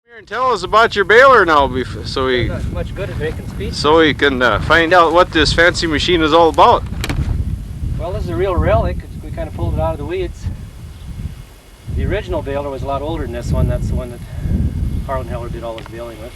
Here and tell us about your baler now, so we not much good at making speech. So we can find out what this fancy machine is all about. Well, this is a real relic. We kind of pulled it out of the weeds. The original baler was a lot older than this one. That's the one that Hellerud did all his baling with.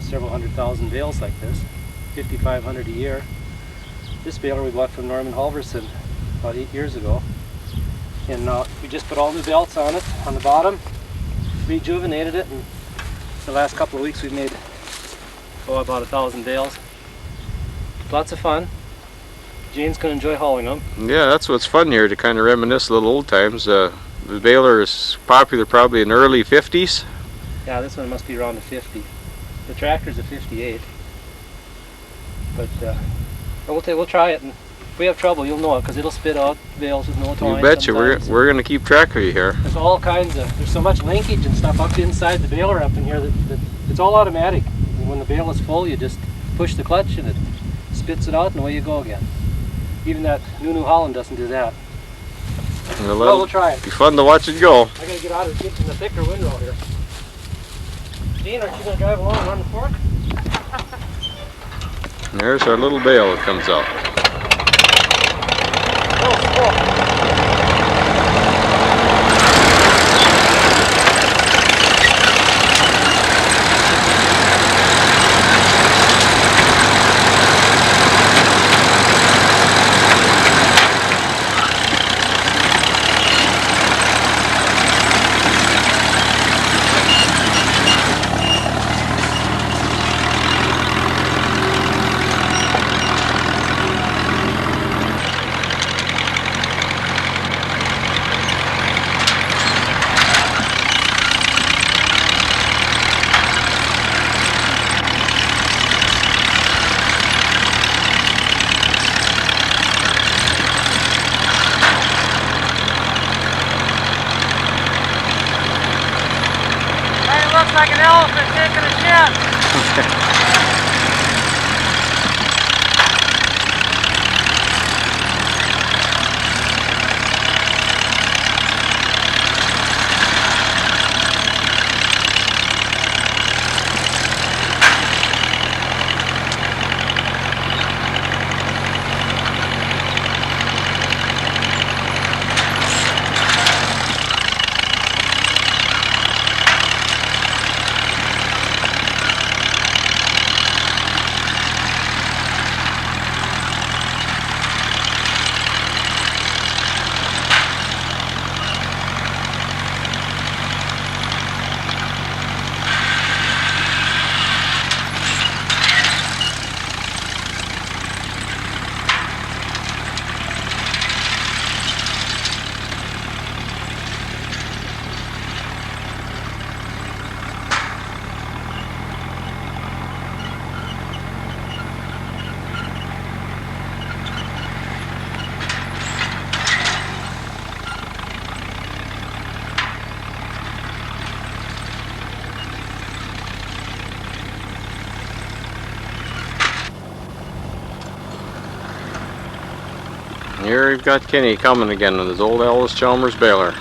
Several 100,000 bales like this, 5,500 a year. This baler we bought from Norman Halverson about 8 years ago. And we just put all new belts on it, on the bottom, rejuvenated it, and the last couple of weeks we've made about 1,000 bales. Lots of fun. Jane's going to enjoy hauling them. Yeah, that's what's fun here, to kind of reminisce a little old times. The baler is popular probably in the early 50s. Yeah, this one must be around the 50. The tractor's a 58. But we'll try it, and if we have trouble, you'll know it, because it'll spit out bales with no towing. You betcha. We're going to keep track of you here. There's all kinds of, there's so much linkage and stuff up inside the baler up in here that it's all automatic. When the bale is full, you just push the clutch and it spits it out, and away you go again. Even that New Holland doesn't do that. Well, we'll try it. Be fun to watch it go. I gotta get out of get in the thicker windrow here. Dean, aren't you gonna drive along and run the fork? There's our little bale that comes out. Oh. Looks like an elephant taking a shit. Here we've got Kenny coming again with his old Ellis-Chalmers baler.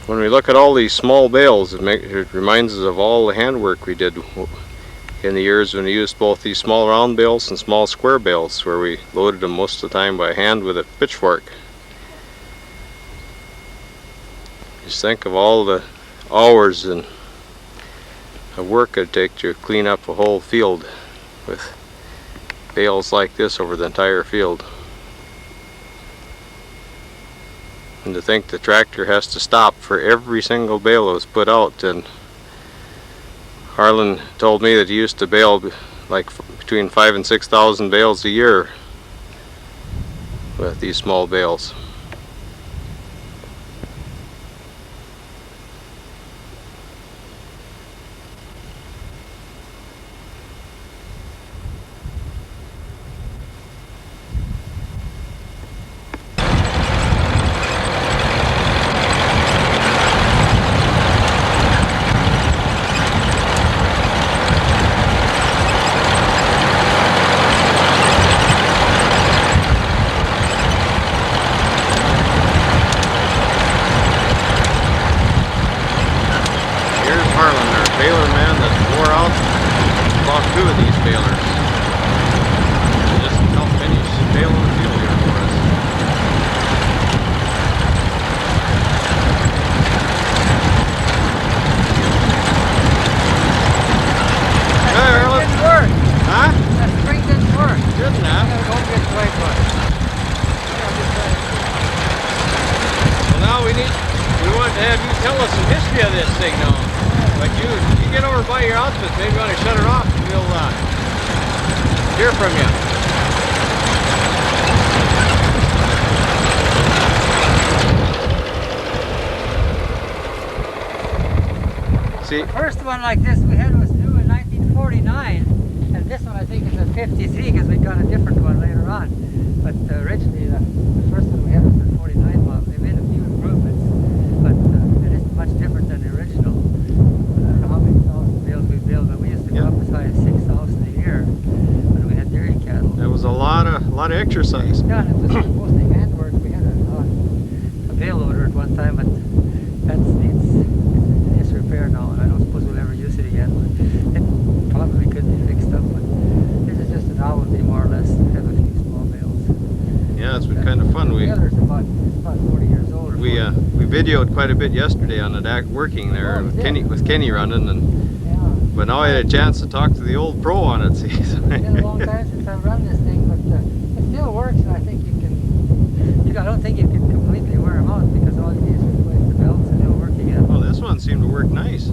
when we look at all these small bales, it reminds us of all the handwork we did in the years when we used both these small round bales and small square bales, where we loaded them most of the time by hand with a pitchfork. Just think of all the hours and of work it'd take to clean up a whole field with bales like this over the entire field. And to think the tractor has to stop for every single bale that was put out. And Harlan told me that he used to bale like between 5,000 and 6,000 bales a year with these small bales. Harlan, our baler man that wore out about 2 of these balers. He just helped finish baling the field here for us. Hey, Harlan. Didn't work. Huh? That spring didn't work. Didn't have. Don't get the right one. Well, now we want to have you tell us some history of this thing now. But you get over by your outfit, maybe you want to shut it off and we'll hear from you. See? The first one like this we had was new in 1949, and this one I think is a 53 because we got a different one later on. But originally the first one we had was the 49 model. They made a few improvements, but it isn't much different than the original. I don't know how many thousand bales we built, but we used to go up as high as 6,000 a year when we had dairy cattle. That was a lot of exercise. Yeah, and it was mostly handwork. We had a bale loader at one time, but that needs disrepair now, and I don't suppose we'll ever use it again. But it probably could be fixed up, but this is just a novelty more or less to have a few small bales. Yeah, it's been kind of fun. The other's about 40 years old. We videoed quite a bit yesterday on it working there with Kenny running, and but now I had a chance to talk to the old pro on it. See, It's been a long time since I've run this thing, but it still works, and I think you can. I don't think you can completely wear them out because all you need is replace the belts and they'll work again. Well, this one seemed to work nice.